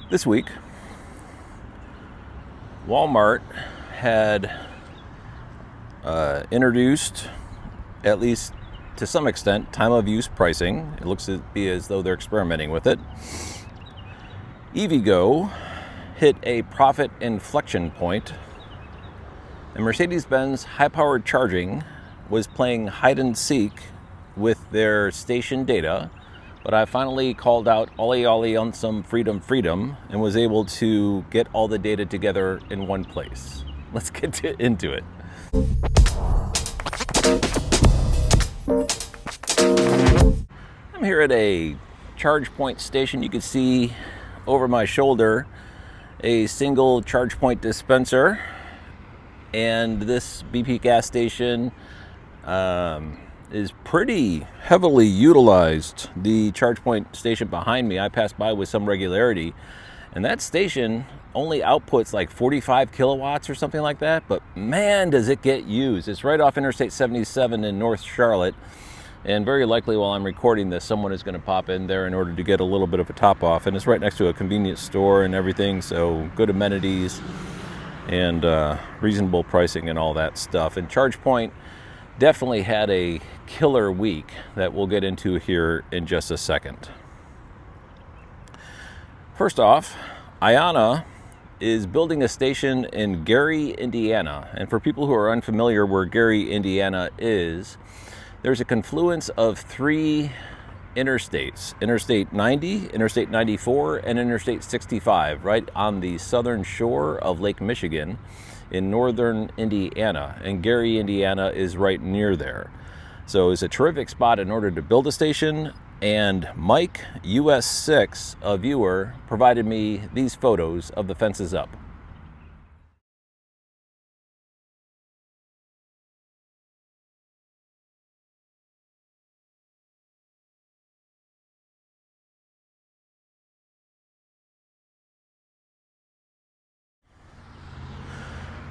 This week, Walmart had introduced, at least to some extent, time of use pricing. It looks to be as though they're experimenting with it. EVgo hit a profit inflection point, and Mercedes-Benz High-Powered Charging was playing hide and seek with their station data. But I finally called out ollie ollie on some freedom and was able to get all the data together in one place. Let's get into it. I'm here at a ChargePoint station. You can see over my shoulder a single ChargePoint dispenser, and this BP gas station is pretty heavily utilized. The ChargePoint station behind me, I pass by with some regularity, and that station only outputs like 45 kilowatts or something like that, but man, does it get used. It's right off Interstate 77 in North Charlotte, and very likely while I'm recording this, someone is going to pop in there in order to get a little bit of a top off, and it's right next to a convenience store and everything, so good amenities and reasonable pricing and all that stuff. And ChargePoint definitely had a killer week that we'll get into here in just a second. First off, IONNA is building a station in Gary, Indiana. And for people who are unfamiliar where Gary, Indiana is, there's a confluence of three interstates: Interstate 90, Interstate 94, and Interstate 65, right on the southern shore of Lake Michigan in northern Indiana, and Gary, Indiana is right near there. So it's a terrific spot in order to build a station, and Mike, US6, a viewer, provided me these photos of the fences up.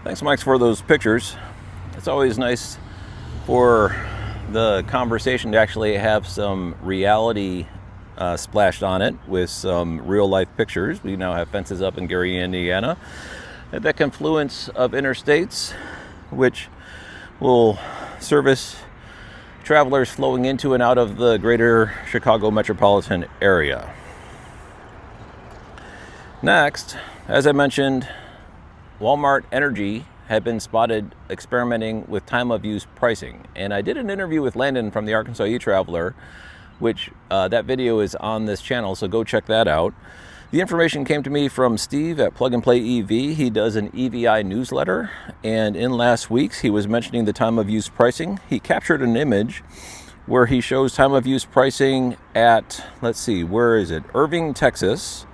Thanks, Mike, for those pictures. It's always nice for the conversation to actually have some reality splashed on it with some real-life pictures. We now have fences up in Gary, Indiana, at that confluence of interstates, which will service travelers flowing into and out of the greater Chicago metropolitan area. Next, as I mentioned, Walmart Energy had been spotted experimenting with time of use pricing. And I did an interview with Landon from the Arkansas e-Traveler, which that video is on this channel, so go check that out. The information came to me from Steve at Plug and Play EV. He does an EVI newsletter, and in last week's he was mentioning the time of use pricing. He captured an image where he shows time of use pricing at, let's see, where is it? Irvine, Texas.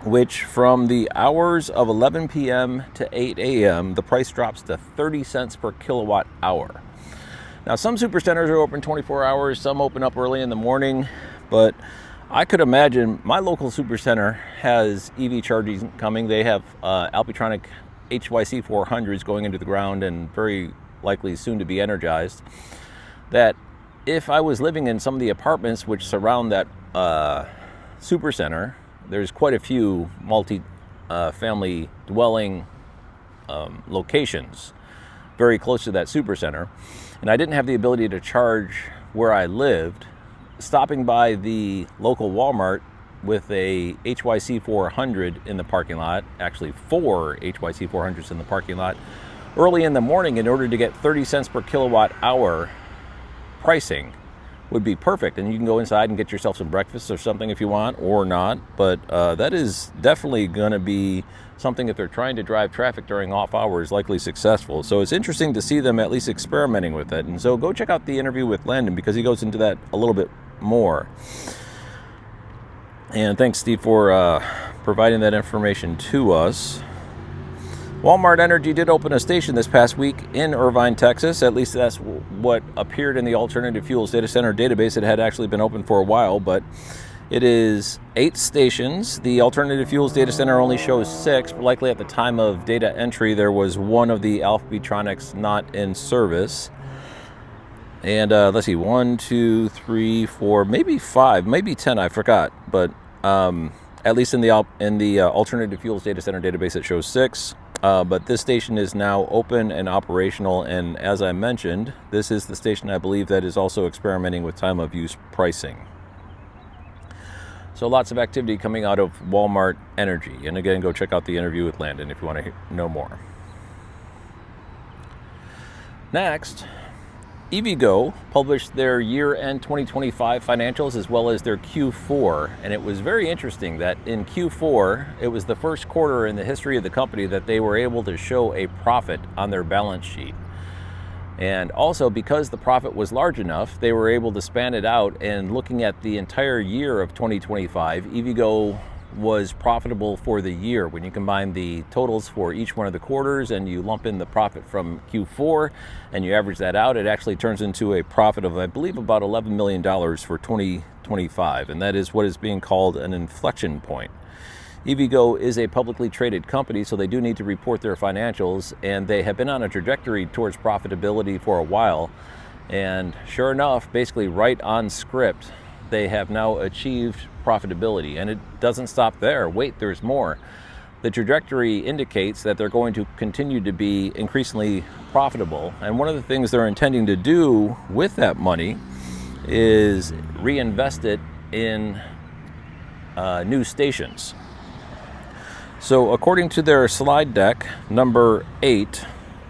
Which from the hours of 11 p.m. to 8 a.m., the price drops to 30 cents per kilowatt hour. Now, some supercenters are open 24 hours, some open up early in the morning, but I could imagine my local supercenter has EV charging coming. They have Alpitronic HYC 400s going into the ground and very likely soon to be energized. That if I was living in some of the apartments which surround that supercenter, there's quite a few multi-family dwelling locations very close to that supercenter, and I didn't have the ability to charge where I lived. Stopping by the local Walmart with a HYC 400 in the parking lot, actually 4 HYC 400s in the parking lot, early in the morning in order to get 30 cents per kilowatt hour pricing would be perfect. And you can go inside and get yourself some breakfast or something if you want, or not, but that is definitely going to be something, if they're trying to drive traffic during off hours, likely successful. So it's interesting to see them at least experimenting with it. And so go check out the interview with Landon, because he goes into that a little bit more. And thanks, Steve, for providing that information to us. Walmart Energy did open a station this past week in Irvine, Texas. At least that's what appeared in the alternative fuels data center database. It had actually been open for a while, but it is 8 stations. The alternative fuels data center only shows 6. Likely at the time of data entry, there was one of the Alpitronics not in service. And let's see, 1, 2, 3, 4, maybe 5, maybe 10, I forgot. But At least in the alternative fuels data center database, it shows 6. But this station is now open and operational, and as I mentioned, this is the station I believe that is also experimenting with time of use pricing. So lots of activity coming out of Walmart Energy. And again, go check out the interview with Landon if you want to know more. Next, EVgo published their year-end 2025 financials as well as their Q4. And it was very interesting that in Q4, it was the first quarter in the history of the company that they were able to show a profit on their balance sheet. And also, because the profit was large enough, they were able to span it out. And looking at the entire year of 2025, EVgo was profitable for the year. When you combine the totals for each one of the quarters and you lump in the profit from Q4 and you average that out, it actually turns into a profit of, I believe, about $11 million for 2025. And that is what is being called an inflection point. EVgo is a publicly traded company, so they do need to report their financials, and they have been on a trajectory towards profitability for a while. And sure enough, basically right on script, they have now achieved profitability. And it doesn't stop there. Wait, there's more. The trajectory indicates that they're going to continue to be increasingly profitable. And one of the things they're intending to do with that money is reinvest it in new stations. So according to their slide deck, number 8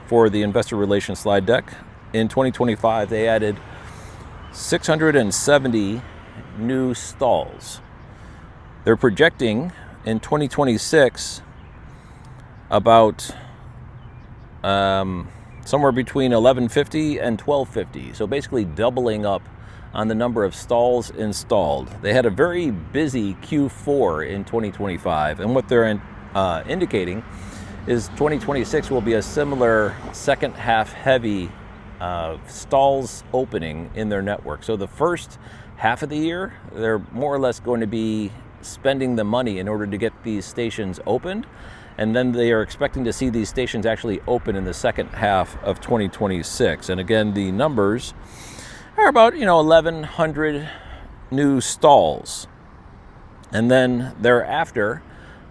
for the investor relations slide deck, in 2025 they added 670 new stalls. They're projecting in 2026 about somewhere between 1150 and 1250. So basically doubling up on the number of stalls installed. They had a very busy Q4 in 2025, and what they're indicating is 2026 will be a similar second half heavy stalls opening in their network. So the first half of the year, they're more or less going to be spending the money in order to get these stations opened. And then they are expecting to see these stations actually open in the second half of 2026. And again, the numbers are about 1,100 new stalls. And then thereafter,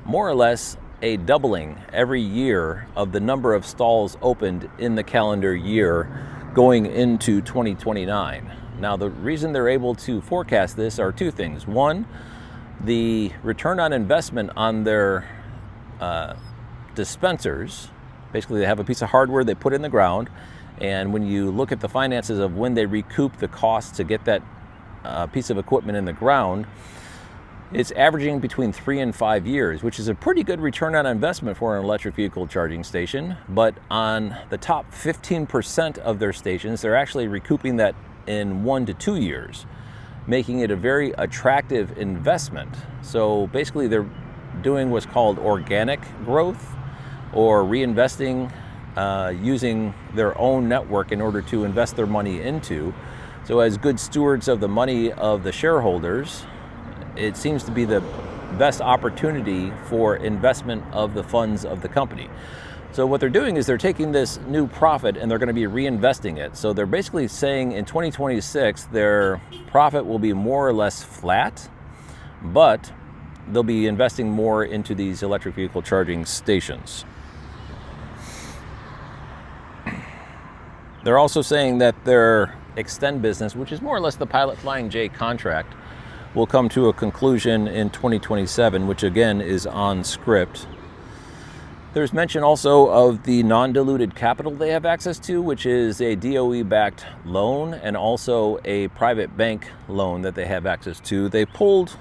more or less a doubling every year of the number of stalls opened in the calendar year going into 2029. Now, the reason they're able to forecast this are two things. One, the return on investment on their dispensers. Basically, they have a piece of hardware they put in the ground, and when you look at the finances of when they recoup the cost to get that piece of equipment in the ground, it's averaging between 3 and 5 years, which is a pretty good return on investment for an electric vehicle charging station. But on the top 15% of their stations, they're actually recouping that in 1 to 2 years, making it a very attractive investment. So basically, they're doing what's called organic growth, or reinvesting using their own network in order to invest their money into. So as good stewards of the money of the shareholders, it seems to be the best opportunity for investment of the funds of the company. So what they're doing is they're taking this new profit and they're going to be reinvesting it. So they're basically saying in 2026, their profit will be more or less flat, but they'll be investing more into these electric vehicle charging stations. They're also saying that their Extend business, which is more or less the Pilot Flying J contract, will come to a conclusion in 2027, which again is on script. There's mention also of the non-diluted capital they have access to, which is a DOE-backed loan and also a private bank loan that they have access to. They pulled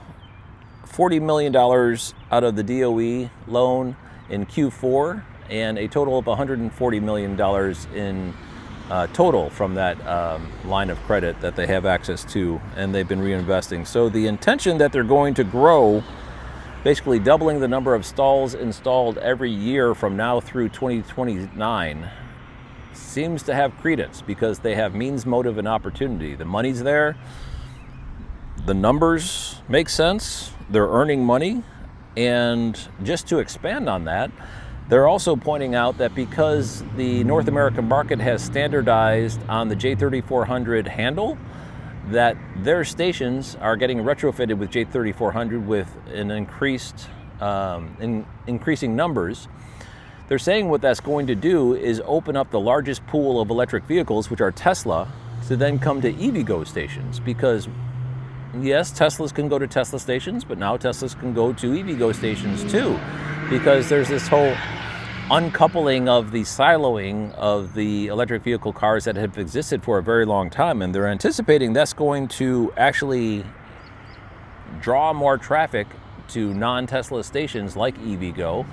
$40 million out of the DOE loan in Q4 and a total of $140 million in total from that line of credit that they have access to, and they've been reinvesting. So the intention that they're going to grow, basically doubling the number of stalls installed every year from now through 2029, seems to have credence because they have means, motive, and opportunity. The money's there, the numbers make sense, they're earning money, and just to expand on that, they're also pointing out that because the North American market has standardized on the J3400 handle, that their stations are getting retrofitted with J3400 with an increasing numbers. They're saying what that's going to do is open up the largest pool of electric vehicles, which are Tesla, to then come to EVgo stations. Because yes, Teslas can go to Tesla stations, but now Teslas can go to EVgo stations too, because there's this whole uncoupling of the siloing of the electric vehicle cars that have existed for a very long time, and they're anticipating that's going to actually draw more traffic to non-Tesla stations like EVgo,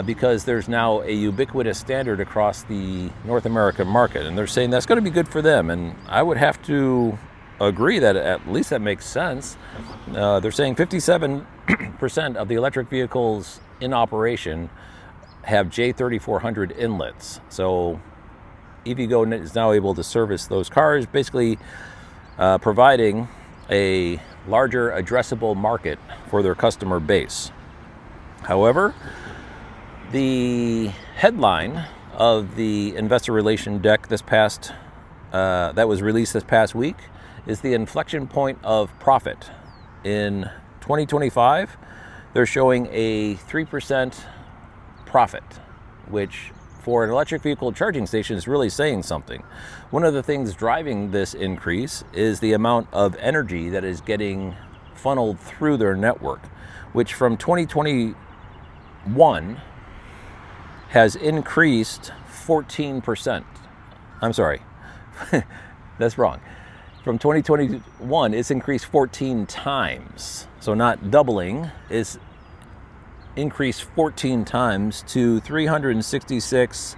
because there's now a ubiquitous standard across the North American market, and they're saying that's going to be good for them, and I would have to agree that at least that makes sense. They're saying 57% of the electric vehicles in operation have J3400 inlets. So EVgo is now able to service those cars, basically providing a larger addressable market for their customer base. However, the headline of the investor relation deck that was released this past week is the inflection point of profit. In 2025, they're showing a 3% profit, which for an electric vehicle charging station is really saying something. One of the things driving this increase is the amount of energy that is getting funneled through their network, which from 2021 has increased 14%. I'm sorry, that's wrong. From 2021, it's increased 14 times. So not doubling, it's increased 14 times to 366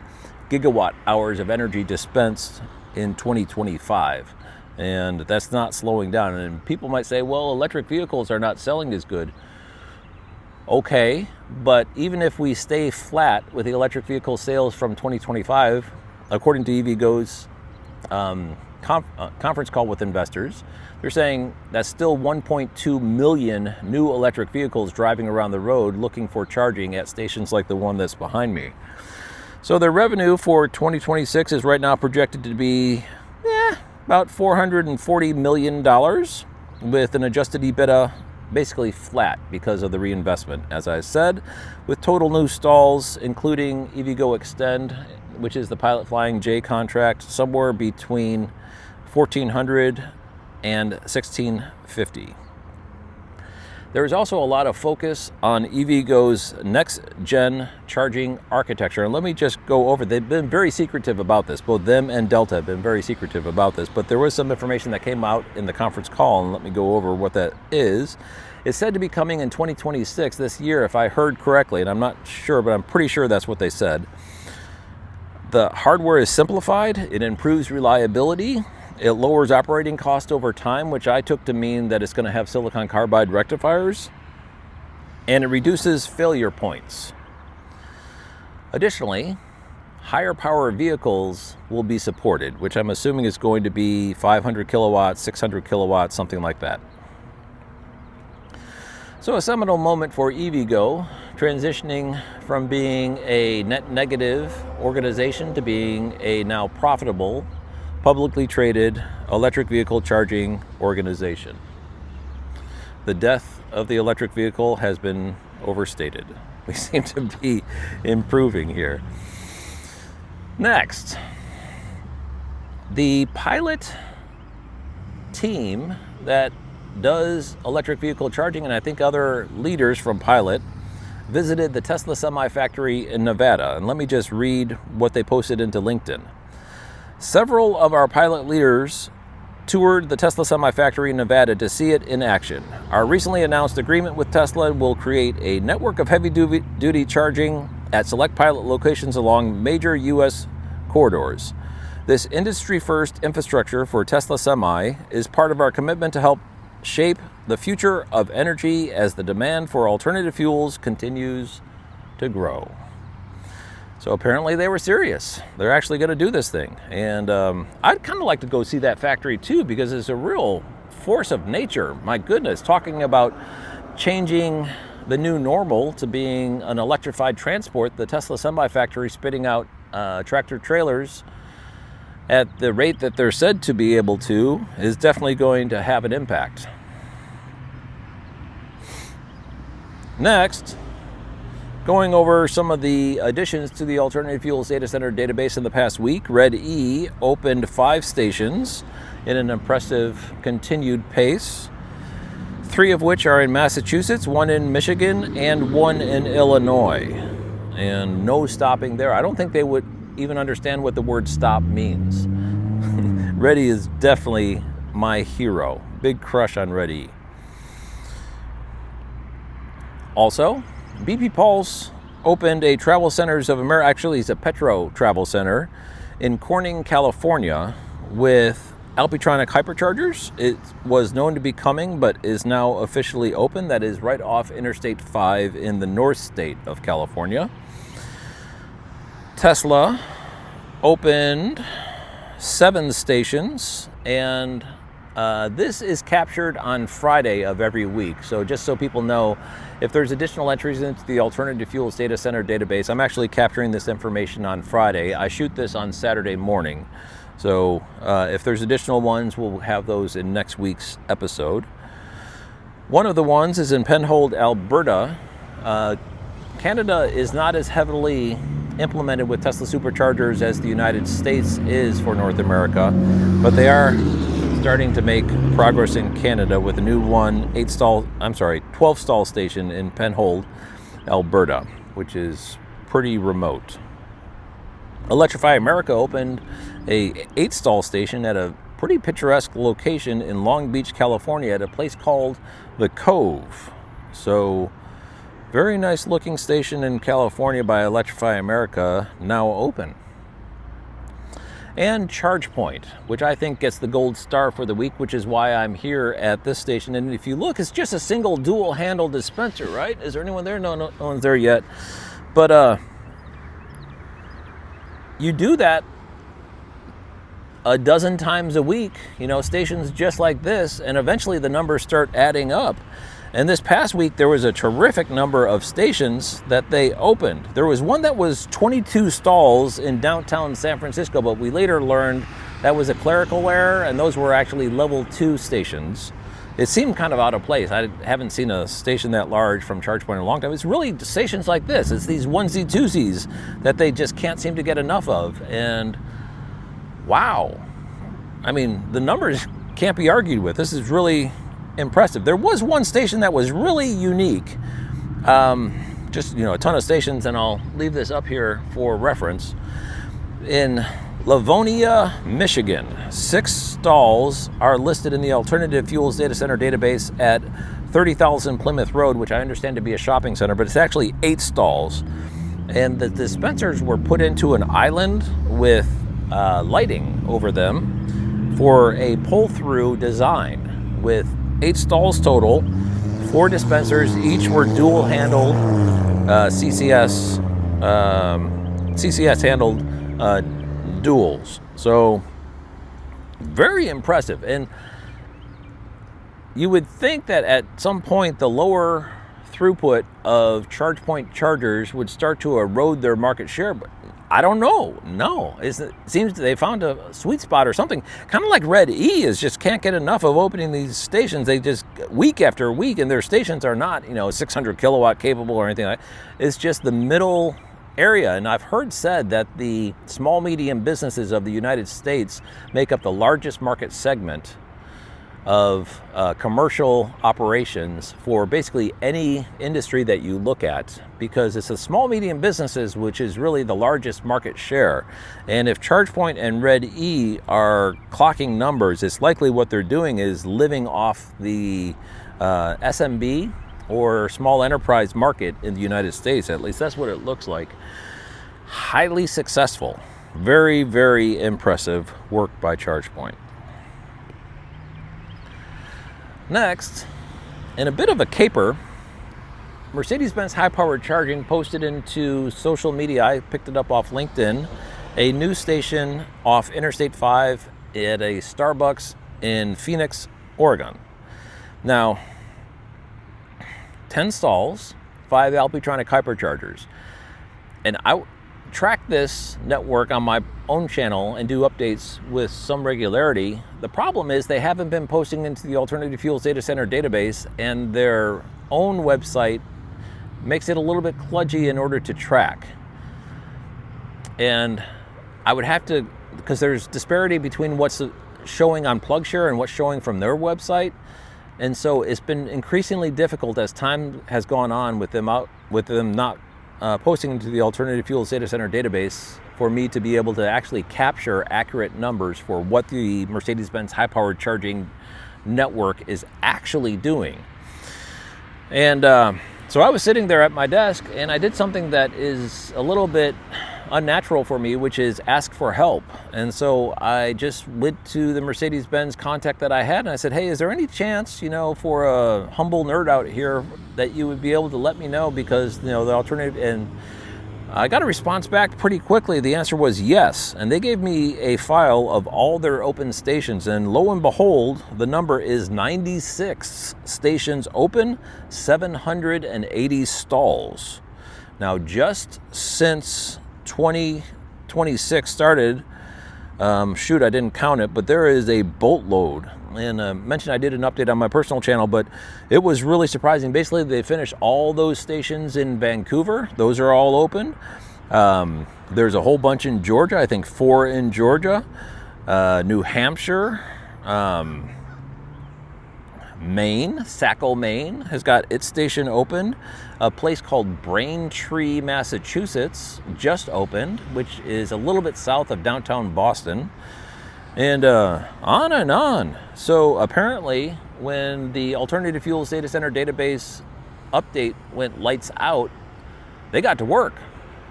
gigawatt hours of energy dispensed in 2025. And that's not slowing down. And people might say, well, electric vehicles are not selling as good. Okay, but even if we stay flat with the electric vehicle sales from 2025, according to EVgo's conference call with investors, they're saying that's still 1.2 million new electric vehicles driving around the road looking for charging at stations like the one that's behind me. So their revenue for 2026 is right now projected to be about $440 million, with an adjusted EBITDA basically flat because of the reinvestment, as I said, with total new stalls, including EVgo Extend, which is the Pilot Flying J contract, somewhere between 1,400 and 1,650. There is also a lot of focus on EVgo's next-gen charging architecture. And let me just go over, they've been very secretive about this. Both them and Delta have been very secretive about this. But there was some information that came out in the conference call, and let me go over what that is. It's said to be coming in 2026, this year, if I heard correctly. And I'm not sure, but I'm pretty sure that's what they said. The hardware is simplified. It improves reliability. It lowers operating cost over time, which I took to mean that it's going to have silicon carbide rectifiers, and it reduces failure points. Additionally, higher power vehicles will be supported, which I'm assuming is going to be 500 kilowatts, 600 kilowatts, something like that. So a seminal moment for EVgo, transitioning from being a net negative organization to being a now profitable, publicly traded electric vehicle charging organization. The death of the electric vehicle has been overstated. We seem to be improving here. Next, the Pilot team that does electric vehicle charging, and I think other leaders from Pilot, visited the Tesla Semi factory in Nevada. And let me just read what they posted into LinkedIn. Several of our Pilot leaders toured the Tesla Semi factory in Nevada to see it in action. Our recently announced agreement with Tesla will create a network of heavy-duty charging at select Pilot locations along major U.S. corridors. This industry-first infrastructure for Tesla Semi is part of our commitment to help shape the future of energy as the demand for alternative fuels continues to grow. So apparently they were serious. They're actually going to do this thing. And I'd kind of like to go see that factory too, because it's a real force of nature. My goodness, talking about changing the new normal to being an electrified transport, the Tesla Semi factory spitting out tractor trailers at the rate that they're said to be able to is definitely going to have an impact. Next, going over some of the additions to the alternative fuels data center database in the past week, RedE opened 5 stations in an impressive continued pace, 3 of which are in Massachusetts, 1 in Michigan, and 1 in Illinois. And no stopping there. I don't think they would even understand what the word stop means. RedE is definitely my hero. Big crush on RedE. Also, BP Pulse opened a Travel Centers of America, actually it's a Petro Travel Center in Corning, California, with Alpitronic hyperchargers. It was known to be coming, but is now officially open. That is right off Interstate 5 in the north state of California. Tesla opened 7 stations, and this is captured on Friday of every week. So just so people know, if there's additional entries into the Alternative Fuels Data Center database, I'm actually capturing this information on Friday. I shoot this on Saturday morning. So if there's additional ones, we'll have those in next week's episode. One of the ones is in Penhold, Alberta. Canada is not as heavily implemented with Tesla superchargers as the United States is for North America, but they are starting to make progress in Canada with a new 12 stall station in Penhold, Alberta, which is pretty remote. Electrify America opened a 8 stall station at a pretty picturesque location in Long Beach, California, at a place called The Cove. So very nice looking station in California by Electrify America, now open. And ChargePoint, which I think gets the gold star for the week, which is why I'm here at this station. And if you look, it's just a single dual handle dispenser, right? Is there anyone there? No one's there yet. But you do that a dozen times a week, stations just like this, and eventually the numbers start adding up. And this past week, there was a terrific number of stations that they opened. There was one that was 22 stalls in downtown San Francisco, but we later learned that was a clerical error, and those were actually level 2 stations. It seemed kind of out of place. I haven't seen a station that large from ChargePoint in a long time. It's really stations like this. It's these onesie-twosies that they just can't seem to get enough of. And wow. I mean, the numbers can't be argued with. This is really impressive. There was one station that was really unique. Just, a ton of stations, and I'll leave this up here for reference. In Livonia, Michigan, 6 stalls are listed in the Alternative Fuels Data Center database at 30,000 Plymouth Road, which I understand to be a shopping center, but it's actually 8 stalls. And the dispensers were put into an island with lighting over them for a pull-through design with 8 stalls total, 4 dispensers. Each were dual-handled CCS handled duals. So very impressive. And you would think that at some point the lower throughput of ChargePoint chargers would start to erode their market share, but I don't know. No, it seems they found a sweet spot or something. Kind of like RedE just can't get enough of opening these stations. They just week after week, and their stations are not 600 kilowatt capable or anything like that. It's just the middle area. And I've heard said that the small medium businesses of the United States make up the largest market segment of commercial operations for basically any industry that you look at, because it's the small medium businesses which is really the largest market share. And if ChargePoint and RedE are clocking numbers, it's likely what they're doing is living off the SMB or small enterprise market in the United States. At least that's what it looks like. Highly successful. Very, very impressive work by ChargePoint. Next, in a bit of a caper, Mercedes-Benz High-Powered Charging posted into social media, I picked it up off LinkedIn, a new station off Interstate 5 at a Starbucks in Phoenix, Oregon. Now, 10 stalls, 5 Alpitronic hyperchargers. And track this network on my own channel and do updates with some regularity. The problem is they haven't been posting into the Alternative Fuels Data Center database, and their own website makes it a little bit kludgy in order to track. And I would have to, because there's disparity between what's showing on PlugShare and what's showing from their website. And so it's been increasingly difficult as time has gone on with them not posting into the Alternative Fuels Data Center database for me to be able to actually capture accurate numbers for what the Mercedes-Benz High-Powered Charging network is actually doing. And so I was sitting there at my desk, and I did something that is a little bit unnatural for me, which is ask for help. And so I just went to the Mercedes-Benz contact that I had, and I said, hey, is there any chance, for a humble nerd out here that you would be able to let me know, because, the alternative, and I got a response back pretty quickly. The answer was yes. And they gave me a file of all their open stations, and lo and behold, the number is 96 stations open, 780 stalls. Now, just since 2026 started, I didn't count it, but there is a boatload. And I mentioned I did an update on my personal channel, but it was really surprising. Basically, they finished all those stations in Vancouver. Those are all open. There's a whole bunch in Georgia, I think 4 in Georgia, New Hampshire, Maine, Saco, Maine has got its station open. A place called Braintree, Massachusetts just opened, which is a little bit south of downtown Boston. And on and on. So apparently when the Alternative Fuels Data Center database update went lights out, they got to work.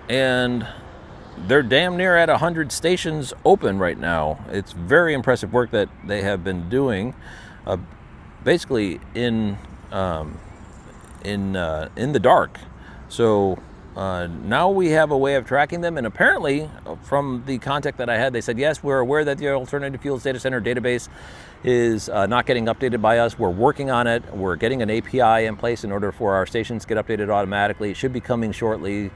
And they're damn near at 100 stations open right now. It's very impressive work that they have been doing. Basically in the dark. So now we have a way of tracking them, and apparently from the contact that I had, they said, yes, we're aware that the Alternative Fuels Data Center database is not getting updated by us. We're working on it. We're getting an API in place in order for our stations to get updated automatically. It should be coming shortly.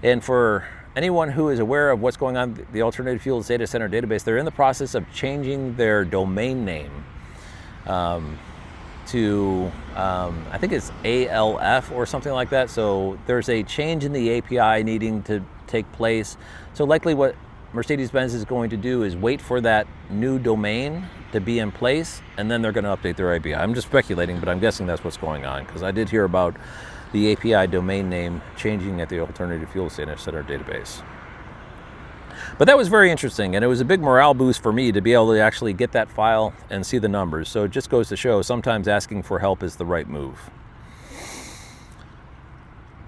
And for anyone who is aware of what's going on with the Alternative Fuels Data Center database, they're in the process of changing their domain name to, I think it's ALF or something like that. So there's a change in the API needing to take place. So likely what Mercedes-Benz is going to do is wait for that new domain to be in place, and then they're going to update their API. I'm just speculating, but I'm guessing that's what's going on, because I did hear about the API domain name changing at the Alternative Fuels Data Center database. But that was very interesting, and it was a big morale boost for me to be able to actually get that file and see the numbers. So it just goes to show sometimes asking for help is the right move.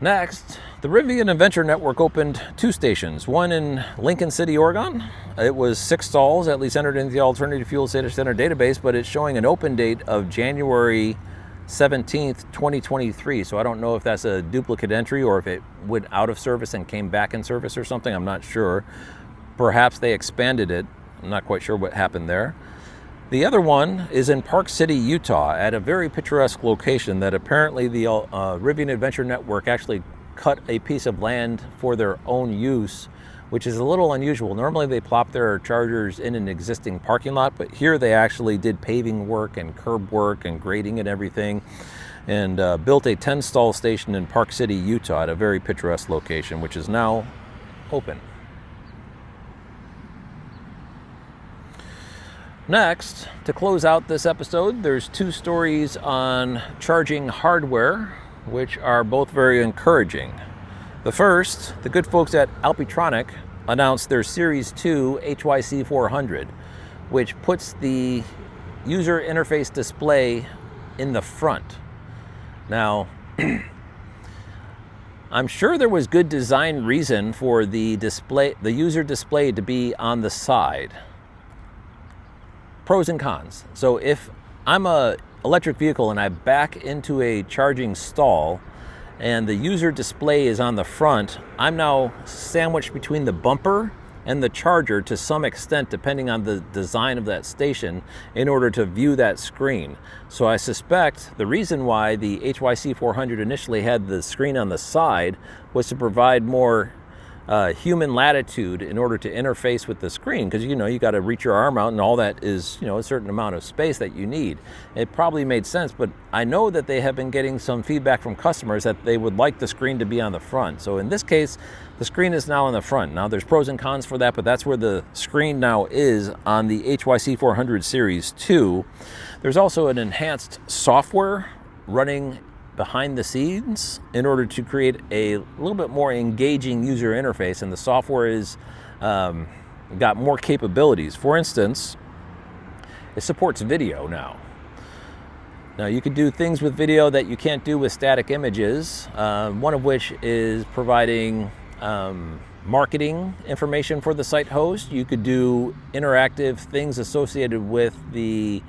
Next, the Rivian Adventure Network opened 2 stations, one in Lincoln City, Oregon. It was 6 stalls, at least entered into the Alternative Fuels Data Center database, but it's showing an open date of January 17th, 2023. So I don't know if that's a duplicate entry or if it went out of service and came back in service or something. I'm not sure. Perhaps they expanded it. I'm not quite sure what happened there. The other one is in Park City, Utah, at a very picturesque location that apparently the Rivian Adventure Network actually cut a piece of land for their own use, which is a little unusual. Normally they plop their chargers in an existing parking lot, but here they actually did paving work and curb work and grading and everything, and built a 10-stall station in Park City, Utah at a very picturesque location, which is now open. Next, to close out this episode, there's 2 stories on charging hardware, which are both very encouraging. The first, the good folks at Alpitronic announced their Series 2 HYC 400, which puts the user interface display in the front. Now, I'm sure there was good design reason for the user display to be on the side. Pros and cons. So if I'm an electric vehicle and I back into a charging stall and the user display is on the front, I'm now sandwiched between the bumper and the charger to some extent, depending on the design of that station, in order to view that screen. So I suspect the reason why the HYC 400 initially had the screen on the side was to provide more human latitude in order to interface with the screen, because you got to reach your arm out, and all that is a certain amount of space that you need. It probably made sense, but I know that they have been getting some feedback from customers that they would like the screen to be on the front. So in this case, the screen is now on the front. Now there's pros and cons for that, but that's where the screen now is on the HYC 400 Series 2. There's also an enhanced software running behind the scenes in order to create a little bit more engaging user interface, and the software is got more capabilities. For instance, it supports video now. Now you can do things with video that you can't do with static images, one of which is providing marketing information for the site host. You could do interactive things associated with the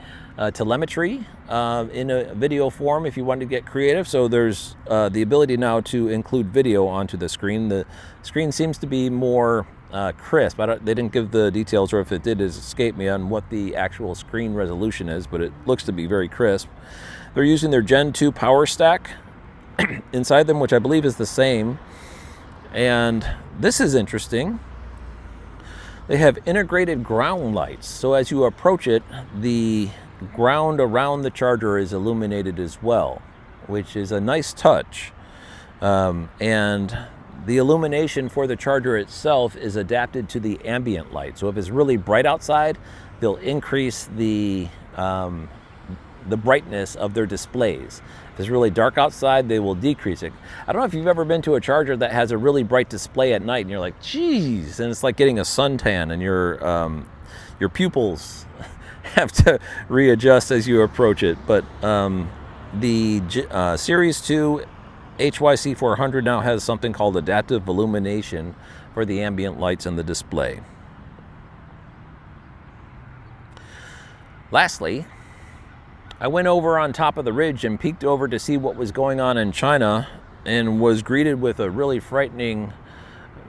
telemetry in a video form if you want to get creative. So there's the ability now to include video onto the screen. The screen seems to be more crisp. They didn't give the details, or if it did, it escaped me on what the actual screen resolution is, but it looks to be very crisp. They're using their Gen 2 power stack inside them, which I believe is the same. And this is interesting. They have integrated ground lights. So as you approach it, the ground around the charger is illuminated as well, which is a nice touch. And the illumination for the charger itself is adapted to the ambient light. So if it's really bright outside, they'll increase the brightness of their displays. If it's really dark outside, they will decrease it. I don't know if you've ever been to a charger that has a really bright display at night and you're like, geez, and it's like getting a suntan, and your pupils have to readjust as you approach it. But the Series 2 HYC 400 now has something called adaptive illumination for the ambient lights in the display. Lastly, I went over on top of the ridge and peeked over to see what was going on in China, and was greeted with a really frightening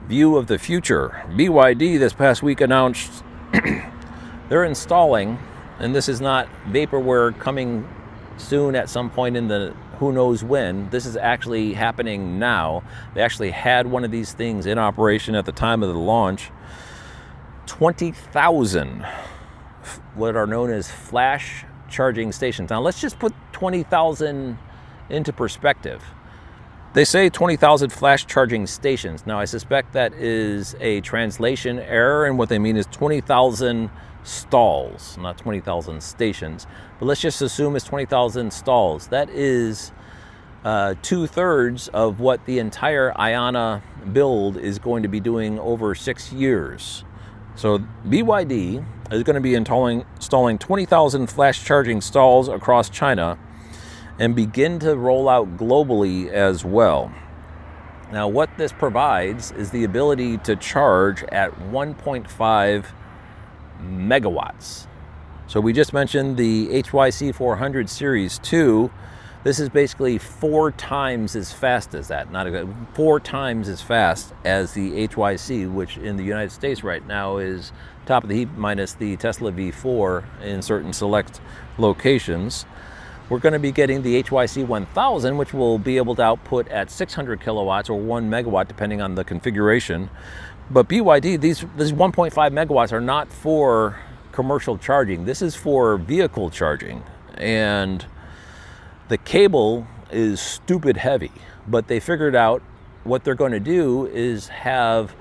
view of the future. BYD this past week announced they're installing, and this is not vaporware coming soon at some point in the who knows when. This is actually happening now. They actually had one of these things in operation at the time of the launch. 20,000 what are known as flash charging stations. Now let's just put 20,000 into perspective. They say 20,000 flash charging stations. Now I suspect that is a translation error, and what they mean is 20,000 stalls, not 20,000 stations. But let's just assume it's 20,000 stalls. That is 2/3 of what the entire IONNA build is going to be doing over 6 years. So BYD is going to be installing 20,000 flash charging stalls across China and begin to roll out globally as well. Now what this provides is the ability to charge at 1.5 megawatts. So we just mentioned the HYC 400 Series 2. This is basically 4 times as fast as that, not 4 times as fast as the HYC, which in the United States right now is top of the heap minus the Tesla V4 in certain select locations. We're going to be getting the HYC 1000, which will be able to output at 600 kilowatts or 1 megawatt depending on the configuration. But BYD, these 1.5 megawatts are not for commercial charging. This is for vehicle charging. And the cable is stupid heavy, but they figured out what they're going to do is have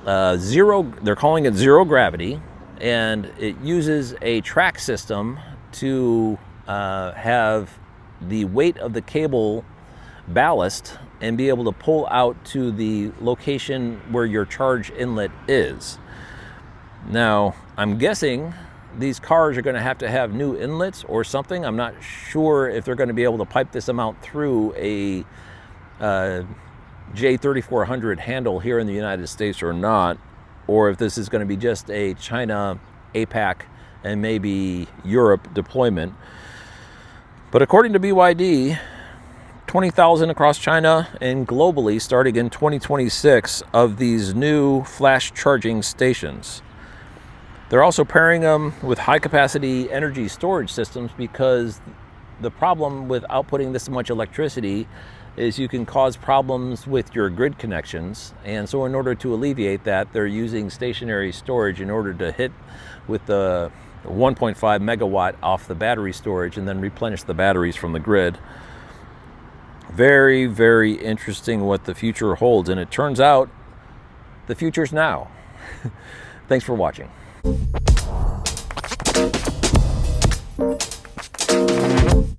they're calling it zero gravity, and it uses a track system to have the weight of the cable ballast and be able to pull out to the location where your charge inlet is. Now, I'm guessing these cars are going to have new inlets or something. I'm not sure if they're going to be able to pipe this amount through a J3400 handle here in the United States or not, or if this is going to be just a China, APAC, and maybe Europe deployment. But according to BYD, 20,000 across China and globally starting in 2026 of these new flash charging stations. They're also pairing them with high-capacity energy storage systems, because the problem with outputting this much electricity is you can cause problems with your grid connections. And so in order to alleviate that, they're using stationary storage in order to hit with the 1.5 megawatt off the battery storage and then replenish the batteries from the grid. Very, very interesting what the future holds. And it turns out the future's now. Thanks for watching.